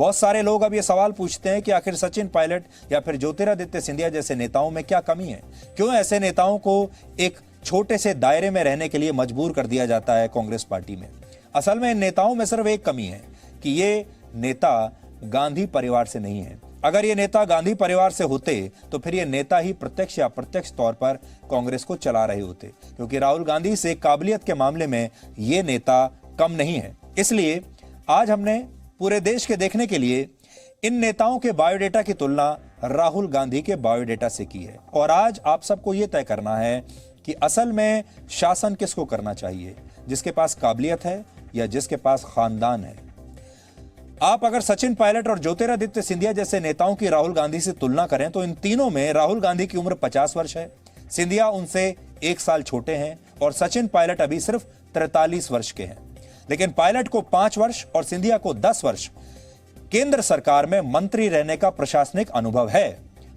बहुत सारे लोग अब ये सवाल पूछते हैं कि आखिर सचिन पायलट या फिर ज्योतिरादित्य सिंधिया जैसे नेताओं में क्या कमी है, क्यों ऐसे नेताओं को एक छोटे से दायरे में रहने के लिए मजबूर कर दिया जाता है कांग्रेस पार्टी में। असल में इन नेताओं में सिर्फ एक कमी है कि ये नेता गांधी परिवार से नहीं है। अगर ये नेता गांधी परिवार से होते तो फिर ये नेता ही प्रत्यक्ष या अप्रत्यक्ष तौर पर कांग्रेस को चला रहे होते, क्योंकि राहुल गांधी से काबिलियत के मामले में ये नेता कम नहीं है। इसलिए आज हमने पूरे देश के देखने के लिए इन नेताओं के बायोडेटा की तुलना राहुल गांधी के बायोडेटा से की है। और आज आप सबको यह तय करना है कि असल में शासन किसको करना चाहिए, जिसके पास काबिलियत है या जिसके पास खानदान है। आप अगर सचिन पायलट और ज्योतिरादित्य सिंधिया जैसे नेताओं की राहुल गांधी से तुलना करें तो इन तीनों में राहुल गांधी की उम्र 50 वर्ष है, सिंधिया उनसे 1 साल छोटे हैं और सचिन पायलट अभी सिर्फ 43 वर्ष के हैं। लेकिन पायलट को 5 वर्ष और सिंधिया को 10 वर्ष केंद्र सरकार में मंत्री रहने का प्रशासनिक अनुभव है।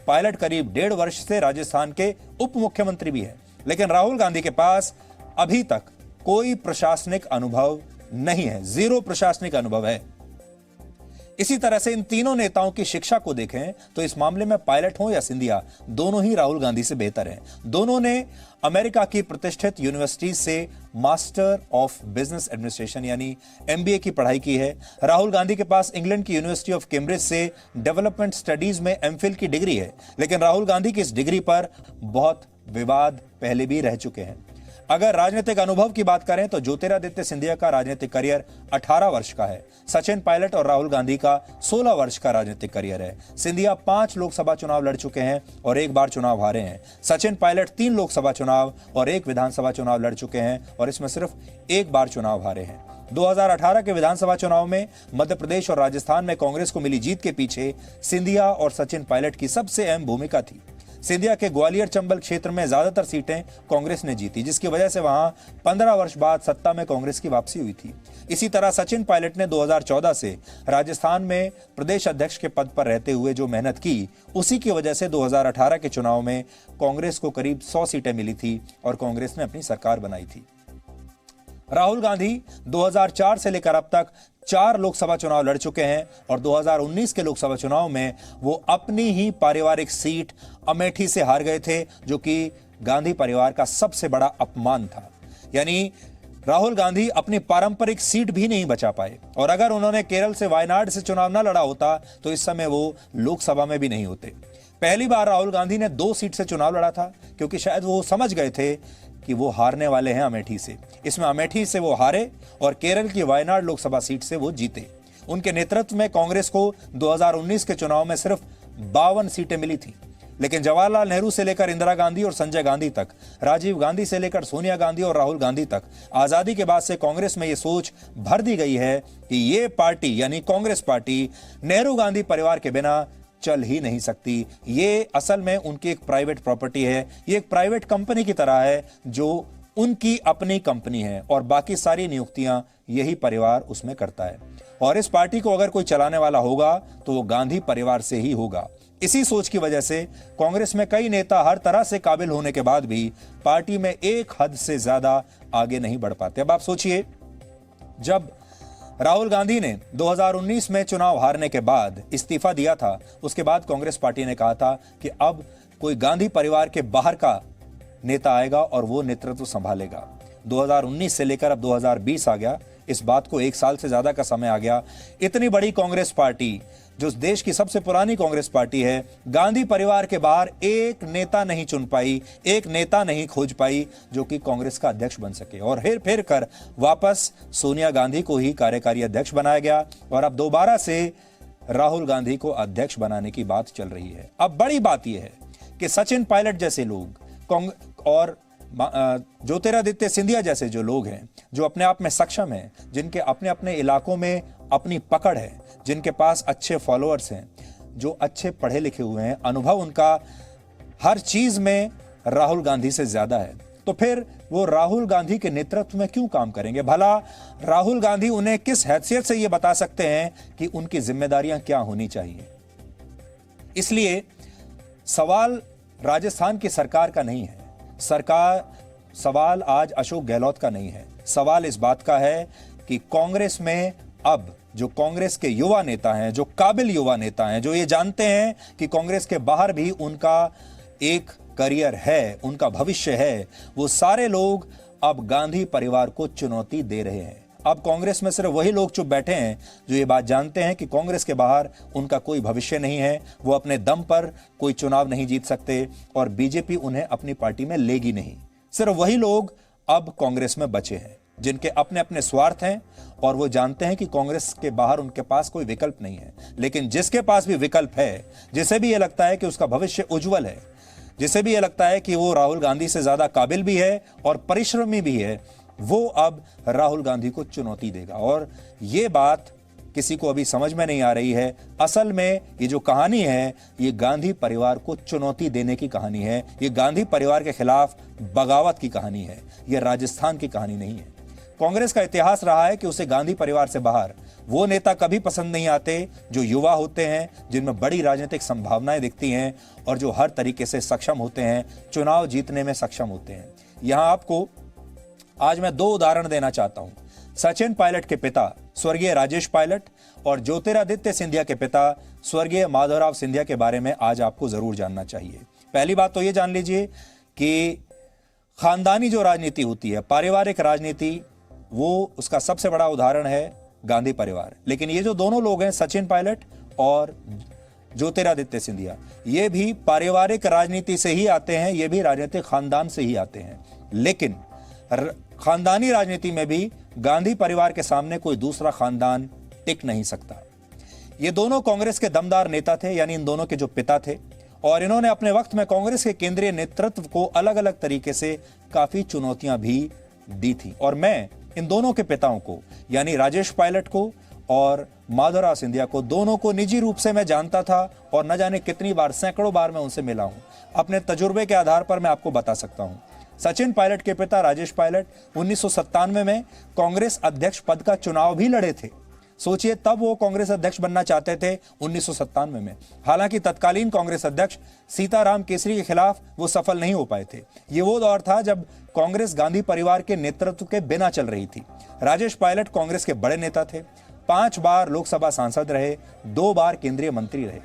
पायलट करीब 1.5 वर्ष से राजस्थान के उप मुख्यमंत्री भी है, लेकिन राहुल गांधी के पास अभी तक कोई प्रशासनिक अनुभव नहीं है, 0 प्रशासनिक अनुभव है। इसी तरह से इन तीनों नेताओं की शिक्षा को देखें तो इस मामले में पायलट हो या सिंधिया, दोनों ही राहुल गांधी से बेहतर हैं। दोनों ने अमेरिका की प्रतिष्ठित यूनिवर्सिटी से मास्टर ऑफ बिजनेस एडमिनिस्ट्रेशन यानी MBA की पढ़ाई की है। राहुल गांधी के पास इंग्लैंड की यूनिवर्सिटी ऑफ कैम्ब्रिज से डेवलपमेंट स्टडीज में MPhil की डिग्री है, लेकिन राहुल गांधी की इस डिग्री पर बहुत विवाद पहले भी रह चुके हैं। अगर राजनीतिक अनुभव की बात करें तो ज्योतिरादित्य सिंधिया का राजनीतिक करियर 18 वर्ष का है, सचिन पायलट और राहुल गांधी का 16 वर्ष का राजनीतिक करियर है। सिंधिया 5 लोकसभा चुनाव लड़ चुके हैं और 1 बार चुनाव हारे हैं। सचिन पायलट 3 लोकसभा चुनाव और 1 विधानसभा चुनाव लड़ चुके हैं और इसमें सिर्फ 1 बार चुनाव हारे हैं। 2018 के विधानसभा चुनाव में मध्य प्रदेश और राजस्थान में कांग्रेस को मिली जीत के पीछे सिंधिया और सचिन पायलट की सबसे अहम भूमिका थी। सिंधिया के ग्वालियर चंबल क्षेत्र में ज्यादातर सीटें कांग्रेस ने जीती, जिसकी वजह से वहां 15 वर्ष बाद सत्ता में कांग्रेस की वापसी हुई थी। इसी तरह सचिन पायलट ने 2014 से राजस्थान में प्रदेश अध्यक्ष के पद पर रहते हुए जो मेहनत की, उसी की वजह से 2018 के चुनाव में कांग्रेस को करीब 100 सीटें मिली थी और कांग्रेस ने अपनी सरकार बनाई थी। राहुल गांधी 2004 से लेकर अब तक 4 लोकसभा चुनाव लड़ चुके हैं और 2019 के लोकसभा चुनाव में वो अपनी ही पारिवारिक सीट अमेठी से हार गए थे, जो कि गांधी परिवार का सबसे बड़ा अपमान था। यानी राहुल गांधी अपनी पारंपरिक सीट भी नहीं बचा पाए और अगर उन्होंने केरल से वायनाड से चुनाव न लड़ा होता तो इस समय वो लोकसभा में भी नहीं होते। पहली बार राहुल गांधी ने 2 सीट से चुनाव लड़ा था, क्योंकि शायद वो समझ गए थे कि वो हारने वाले हैं अमेठी से। इसमें अमेठी से वो हारे और केरल की वायनाड लोकसभा सीट से वो जीते। उनके नेतृत्व में कांग्रेस को 2019 के चुनाव में सिर्फ 52 सीटें मिली थी, लेकिन जवाहरलाल नेहरू से लेकर इंदिरा गांधी और संजय गांधी तक, राजीव गांधी से लेकर सोनिया गांधी और राहुल गांधी तक, आजादी के बाद से कांग्रेस में ये सोच भर दी गई है कि ये पार्टी यानी कांग्रेस पार्टी नेहरू गांधी परिवार के बिना चल ही नहीं सकती। ये असल में उनकी एक प्राइवेट प्रॉपर्टी है, ये एक प्राइवेट कंपनी की तरह है जो उनकी अपनी कंपनी है और बाकी सारी नियुक्तियां यही परिवार उसमें करता है। और इस पार्टी को अगर कोई चलाने वाला होगा तो वो गांधी परिवार से ही होगा। इसी सोच की वजह से कांग्रेस में कई नेता हर तरह से काबिल होने के बाद भी पार्टी में एक हद से ज्यादा आगे नहीं बढ़ पाते। अब आप सोचिए, जब राहुल गांधी ने 2019 में चुनाव हारने के बाद इस्तीफा दिया था, उसके बाद कांग्रेस पार्टी ने कहा था कि अब कोई गांधी परिवार के बाहर का नेता आएगा और वो नेतृत्व संभालेगा। 2019 से लेकर अब 2020 आ गया, इस बात को 1 साल से ज्यादा का समय आ गया। इतनी बड़ी कांग्रेस पार्टी, जो देश की सबसे पुरानी कांग्रेस पार्टी है, गांधी परिवार के बाहर एक नेता नहीं चुन पाई, एक नेता नहीं खोज पाई जो कि कांग्रेस का अध्यक्ष बन सके। और फिर कर वापस सोनिया गांधी को ही कार्यकारी अध्यक्ष बनाया गया और अब दोबारा से राहुल गांधी को अध्यक्ष बनाने की बात चल रही है। अब बड़ी बात यह है कि सचिन पायलट जैसे लोग और ज्योतिरादित्य सिंधिया जैसे जो लोग हैं, जो अपने आप में सक्षम हैं, जिनके अपने अपने इलाकों में अपनी पकड़ है, जिनके पास अच्छे फॉलोअर्स हैं, जो अच्छे पढ़े लिखे हुए हैं, अनुभव उनका हर चीज में राहुल गांधी से ज्यादा है, तो फिर वो राहुल गांधी के नेतृत्व में क्यों काम करेंगे? भला राहुल गांधी उन्हें किस हैसियत से ये बता सकते हैं कि उनकी जिम्मेदारियां क्या होनी चाहिए? इसलिए सवाल राजस्थान की सरकार का नहीं है, सवाल आज अशोक गहलोत का नहीं है। सवाल इस बात का है कि कांग्रेस में अब जो कांग्रेस के युवा नेता हैं, जो काबिल युवा नेता हैं, जो ये जानते हैं कि कांग्रेस के बाहर भी उनका एक करियर है, उनका भविष्य है, वो सारे लोग अब गांधी परिवार को चुनौती दे रहे हैं। अब कांग्रेस में सिर्फ वही लोग चुप बैठे हैं जो ये बात जानते हैं कि कांग्रेस के बाहर उनका कोई भविष्य नहीं है, वो अपने दम पर कोई चुनाव नहीं जीत सकते और बीजेपी उन्हें अपनी पार्टी में लेगी नहीं। सिर्फ वही लोग अब कांग्रेस में बचे हैं जिनके अपने अपने स्वार्थ हैं और वो जानते हैं कि कांग्रेस के बाहर उनके पास कोई विकल्प नहीं है। लेकिन जिसके पास भी विकल्प है, जिसे भी ये लगता है कि उसका भविष्य उज्जवल है, जिसे भी ये लगता है कि वो राहुल गांधी से ज्यादा काबिल भी है और परिश्रमी भी है, वो अब राहुल गांधी को चुनौती देगा। और ये बात किसी को अभी समझ में नहीं आ रही है। असल में ये जो कहानी है, ये गांधी परिवार को चुनौती देने की कहानी है। ये गांधी परिवार के खिलाफ बगावत की कहानी है। ये राजस्थान की कहानी नहीं है। कांग्रेस का इतिहास रहा है कि उसे गांधी परिवार से बाहर वो नेता कभी पसंद नहीं आते जो युवा होते हैं, जिनमें बड़ी राजनीतिक संभावनाएं दिखती हैं और जो हर तरीके से सक्षम होते हैं, चुनाव जीतने में सक्षम होते हैं। यहां आपको आज मैं दो उदाहरण देना चाहता हूं। सचिन पायलट के पिता स्वर्गीय राजेश पायलट और ज्योतिरादित्य सिंधिया के पिता स्वर्गीय माधवराव सिंधिया के बारे में आज आपको जरूर जानना चाहिए। पहली बात तो यह जान लीजिए कि खानदानी जो राजनीति होती है, पारिवारिक राजनीति, वो उसका सबसे बड़ा उदाहरण है गांधी परिवार। लेकिन ये जो दोनों लोग हैं, सचिन पायलट और ज्योतिरादित्य सिंधिया, ये भी पारिवारिक राजनीति से ही आते हैं, ये भी राजनीतिक खानदान से ही आते हैं। लेकिन खानदानी राजनीति में भी गांधी परिवार के सामने कोई दूसरा खानदान टिक नहीं सकता। ये दोनों कांग्रेस के दमदार नेता थे, यानी इन दोनों के जो पिता थे, और इन्होंने अपने वक्त में कांग्रेस के केंद्रीय नेतृत्व को अलग अलग तरीके से काफी चुनौतियां भी दी थी। और मैं इन दोनों के पिताओं को, यानी राजेश पायलट को और माधवराव सिंधिया को, दोनों को निजी रूप से मैं जानता था और न जाने कितनी बार, सैकड़ों बार मैं उनसे मिला हूं। अपने तजुर्बे के आधार पर मैं आपको बता सकता हूं। सचिन पायलट के पिता राजेश पायलट 1997 में कांग्रेस अध्यक्ष पद का चुनाव भी लड़े थे। सोचिए, तब वो कांग्रेस अध्यक्ष बनना चाहते थे 1997 में। हालांकि तत्कालीन कांग्रेस अध्यक्ष सीताराम केसरी के खिलाफ वो सफल नहीं हो पाए थे। ये वो दौर था जब कांग्रेस गांधी परिवार के नेतृत्व के बिना चल रही थी। राजेश पायलट कांग्रेस के बड़े नेता थे, 5 बार लोकसभा सांसद रहे, 2 बार केंद्रीय मंत्री रहे।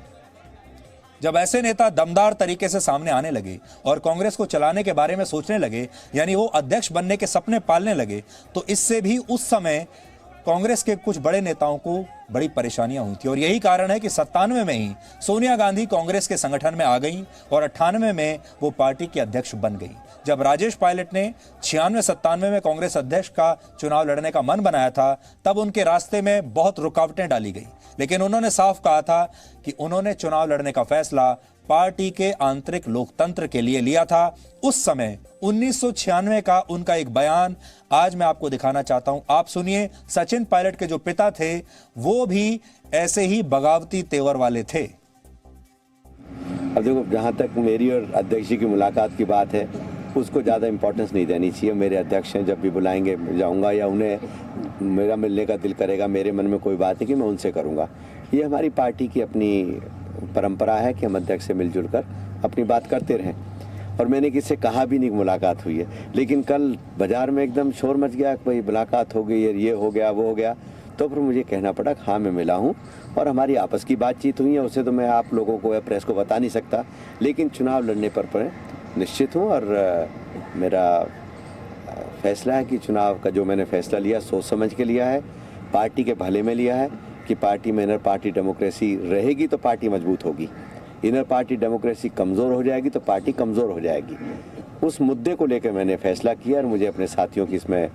जब ऐसे नेता दमदार तरीके से सामने आने लगे और कांग्रेस को चलाने के बारे में सोचने लगे, यानी वो अध्यक्ष बनने के सपने पालने लगे, तो इससे भी उस समय कांग्रेस के कुछ बड़े नेताओं को बड़ी परेशानियां हुई थी। और यही कारण है कि 97 में ही सोनिया गांधी कांग्रेस के संगठन में आ गई और 98 में वो पार्टी की अध्यक्ष बन गई। जब राजेश पायलट ने 96-97 में कांग्रेस अध्यक्ष का चुनाव लड़ने का मन बनाया था, तब उनके रास्ते में बहुत रुकावटें डाली गई। लेकिन उन्होंने साफ कहा था कि उन्होंने चुनाव लड़ने का फैसला पार्टी के आंतरिक लोकतंत्र के लिए लिया था। उस समय 1996 का उनका एक बयान आज मैं आपको दिखाना चाहता हूं। आप सुनिए। सचिन पायलट के जो पिता थे वो भी ऐसे ही बगावती तेवर वाले थे। अब देखो, जहां तक मेरी और अध्यक्ष जी की मुलाकात की बात है, उसको ज़्यादा इंपॉर्टेंस नहीं देनी चाहिए। मेरे अध्यक्ष हैं, जब भी बुलाएंगे जाऊंगा, या उन्हें मेरा मिलने का दिल करेगा, मेरे मन में कोई बात है कि मैं उनसे करूंगा। ये हमारी पार्टी की अपनी परंपरा है कि हम अध्यक्ष से मिलजुल कर अपनी बात करते रहें। और मैंने किसी से कहा भी नहीं मुलाकात हुई है, लेकिन कल बाजार में एकदम शोर मच गया कि भाई मुलाकात हो गई, ये हो गया, वो हो गया। तो फिर मुझे कहना पड़ा हाँ मैं मिला हूँ और हमारी आपस की बातचीत हुई है। उसे तो मैं आप लोगों को या प्रेस को बता नहीं सकता, लेकिन चुनाव लड़ने पर निश्चित हूँ। और मेरा फैसला है कि चुनाव का जो मैंने फैसला लिया सोच समझ के लिया है, पार्टी के भले में लिया है कि पार्टी में इनर पार्टी डेमोक्रेसी रहेगी तो पार्टी मजबूत होगी, इनर पार्टी डेमोक्रेसी कमज़ोर हो जाएगी तो पार्टी कमज़ोर हो जाएगी। उस मुद्दे को लेकर मैंने फैसला किया और मुझे अपने साथियों की इसमें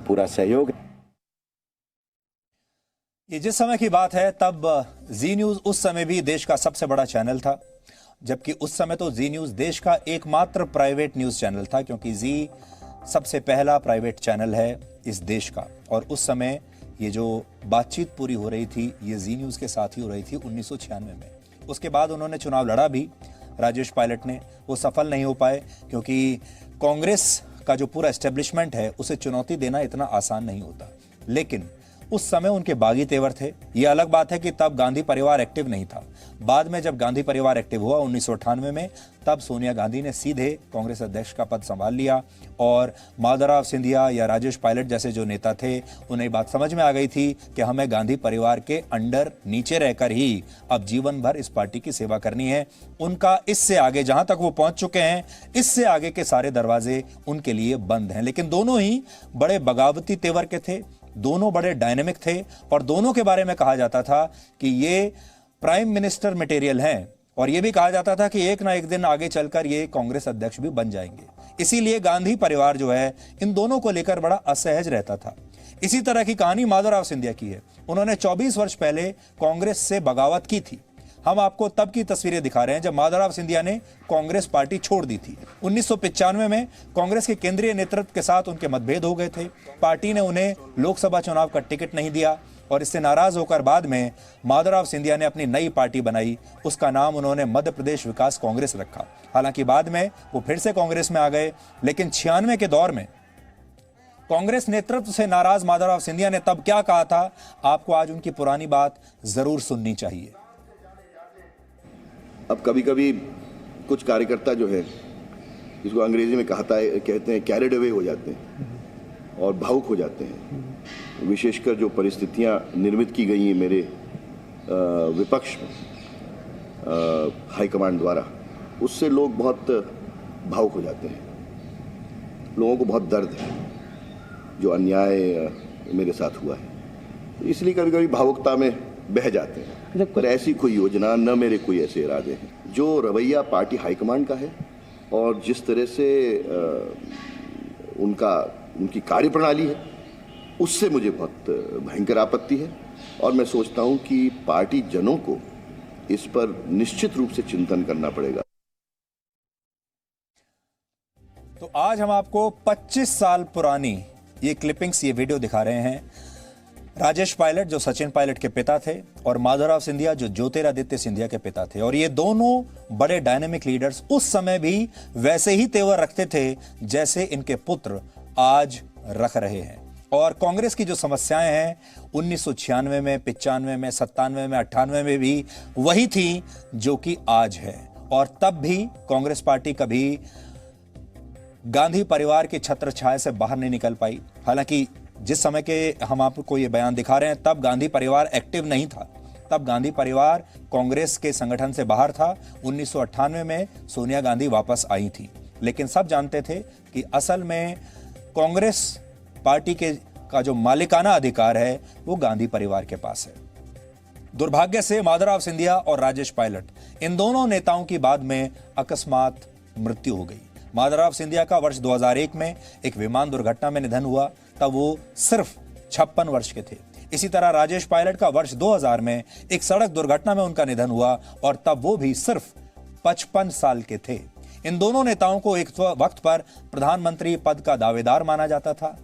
पूरा सहयोग है। ये जिस समय की बात है तब जी न्यूज़ उस समय भी देश का सबसे बड़ा चैनल था, जबकि उस समय तो जी न्यूज़ देश का एकमात्र प्राइवेट न्यूज़ चैनल था, क्योंकि जी सबसे पहला प्राइवेट चैनल है इस देश का। और उस समय ये जो बातचीत पूरी हो रही थी ये जी न्यूज़ के साथ ही हो रही थी 1996 में। उसके बाद उन्होंने चुनाव लड़ा भी, राजेश पायलट ने, वो सफल नहीं हो पाए क्योंकि कांग्रेस का जो पूरा एस्टेब्लिशमेंट है उसे चुनौती देना इतना आसान नहीं होता। लेकिन उस समय उनके बागी तेवर थे। यह अलग बात है कि तब गांधी परिवार एक्टिव नहीं था। बाद में जब गांधी परिवार एक्टिव हुआ 1998 में, तब सोनिया गांधी ने सीधे कांग्रेस अध्यक्ष का पद संभाल लिया और माधवराव सिंधिया या राजेश पायलट जैसे जो नेता थे, उन्हें बात समझ में आ गई थी कि हमें गांधी परिवार के अंडर नीचे रहकर ही अब जीवन भर इस पार्टी की सेवा करनी है। उनका इससे आगे जहां तक वो पहुंच चुके हैं, इससे आगे के सारे दरवाजे उनके लिए बंद हैं। लेकिन दोनों ही बड़े बगावती तेवर के थे, दोनों बड़े डायनेमिक थे और दोनों के बारे में कहा जाता था कि ये प्राइम मिनिस्टर मटेरियल हैं और यह भी कहा जाता था कि एक ना एक दिन आगे चलकर ये कांग्रेस अध्यक्ष भी बन जाएंगे। इसीलिए गांधी परिवार जो है इन दोनों को लेकर बड़ा असहज रहता था। इसी तरह की कहानी माधवराव सिंधिया की है। उन्होंने 24 वर्ष पहले कांग्रेस से बगावत की थी। हम आपको तब की तस्वीरें दिखा रहे हैं जब माधवराव सिंधिया ने कांग्रेस पार्टी छोड़ दी थी। 1995 में कांग्रेस के केंद्रीय नेतृत्व के साथ उनके मतभेद हो गए थे। पार्टी ने उन्हें लोकसभा चुनाव का टिकट नहीं दिया और इससे नाराज होकर बाद में माधवराव सिंधिया ने अपनी नई पार्टी बनाई। उसका नाम उन्होंने मध्य प्रदेश विकास कांग्रेस रखा। हालांकि बाद में वो फिर से कांग्रेस में आ गए, लेकिन 96 के दौर में कांग्रेस नेतृत्व से नाराज माधवराव सिंधिया ने तब क्या कहा था, आपको आज उनकी पुरानी बात जरूर सुननी चाहिए। अब कभी कभी कुछ कार्यकर्ता जो है, जिसको अंग्रेजी में कहते हैं कैरिड अवे हो जाते हैं और भावुक हो जाते हैं। विशेषकर जो परिस्थितियां निर्मित की गई हैं मेरे विपक्ष में हाईकमांड द्वारा, उससे लोग बहुत भावुक हो जाते हैं। लोगों को बहुत दर्द है जो अन्याय मेरे साथ हुआ है, तो इसलिए कभी कभी भावुकता में बह जाते हैं। पर ऐसी कोई योजना न मेरे कोई ऐसे इरादे हैं। जो रवैया पार्टी हाईकमांड का है और जिस तरह से उनकी कार्यप्रणाली है, उससे मुझे बहुत भयंकर आपत्ति है और मैं सोचता हूं कि पार्टी जनों को इस पर निश्चित रूप से चिंतन करना पड़ेगा। तो आज हम आपको 25 साल पुरानी ये क्लिपिंग्स, ये वीडियो दिखा रहे हैं। राजेश पायलट जो सचिन पायलट के पिता थे और माधवराव सिंधिया जो ज्योतिरादित्य सिंधिया के पिता थे, और ये दोनों बड़े डायनेमिक लीडर्स उस समय भी वैसे ही तेवर रखते थे जैसे इनके पुत्र आज रख रहे हैं। और कांग्रेस की जो समस्याएं हैं 1996 में, 95 में, 97 में, 98 में भी वही थी जो कि आज है। और तब भी कांग्रेस पार्टी कभी गांधी परिवार की छत्र छाया से बाहर नहीं निकल पाई। हालांकि जिस समय के हम आपको ये बयान दिखा रहे हैं, तब गांधी परिवार एक्टिव नहीं था। तब गांधी परिवार कांग्रेस के संगठन से बाहर था। 1998 में सोनिया गांधी वापस आई थी, लेकिन सब जानते थे कि असल में कांग्रेस पार्टी का जो मालिकाना अधिकार है वो गांधी परिवार के पास है। दुर्भाग्य से माधवराव सिंधिया और राजेश पायलट, इन दोनों नेताओं की बाद में अकस्मात मृत्यु हो गई। माधवराव सिंधिया का वर्ष 2001 में एक विमान दुर्घटना में निधन हुआ, तब वो सिर्फ 56 वर्ष के थे। इसी तरह राजेश पायलट का वर्ष 2000 में एक सड़क दुर्घटना में उनका निधन हुआ और तब वो भी सिर्फ 55 साल के थे। इन दोनों नेताओं को एक वक्त पर प्रधानमंत्री पद का दावेदार माना जाता था,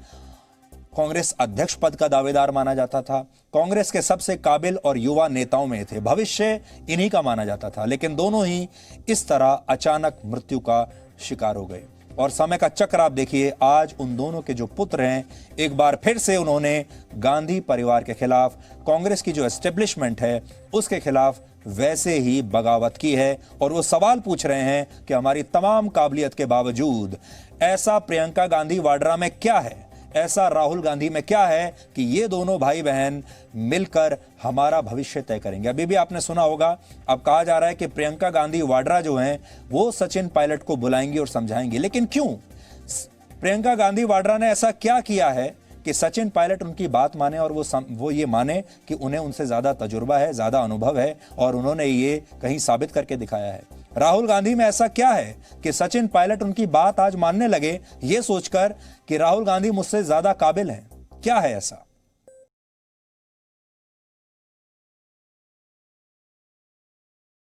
कांग्रेस अध्यक्ष पद का दावेदार माना जाता था। कांग्रेस के सबसे काबिल और युवा नेताओं में थे, भविष्य इन्हीं का माना जाता था। लेकिन दोनों ही इस तरह अचानक मृत्यु का शिकार हो गए। और समय का चक्र आप देखिए, आज उन दोनों के जो पुत्र हैं, एक बार फिर से उन्होंने गांधी परिवार के खिलाफ, कांग्रेस की जो एस्टेब्लिशमेंट है उसके खिलाफ वैसे ही बगावत की है। और वो सवाल पूछ रहे हैं कि हमारी तमाम काबिलियत के बावजूद ऐसा प्रियंका गांधी वाड्रा में क्या है, ऐसा राहुल गांधी में क्या है कि ये दोनों भाई बहन मिलकर हमारा भविष्य तय करेंगे। अभी भी आपने सुना होगा, अब कहा जा रहा है कि प्रियंका गांधी वाड्रा जो हैं वो सचिन पायलट को बुलाएंगी और समझाएंगी। लेकिन क्यों? प्रियंका गांधी वाड्रा ने ऐसा क्या किया है कि सचिन पायलट उनकी बात माने और वो ये माने कि उन्हें उनसे ज्यादा तजुर्बा है, ज्यादा अनुभव है और उन्होंने ये कहीं साबित करके दिखाया है। राहुल गांधी में ऐसा क्या है कि सचिन पायलट उनकी बात आज मानने लगे, ये सोचकर कि राहुल गांधी मुझसे ज्यादा काबिल हैं? क्या है ऐसा?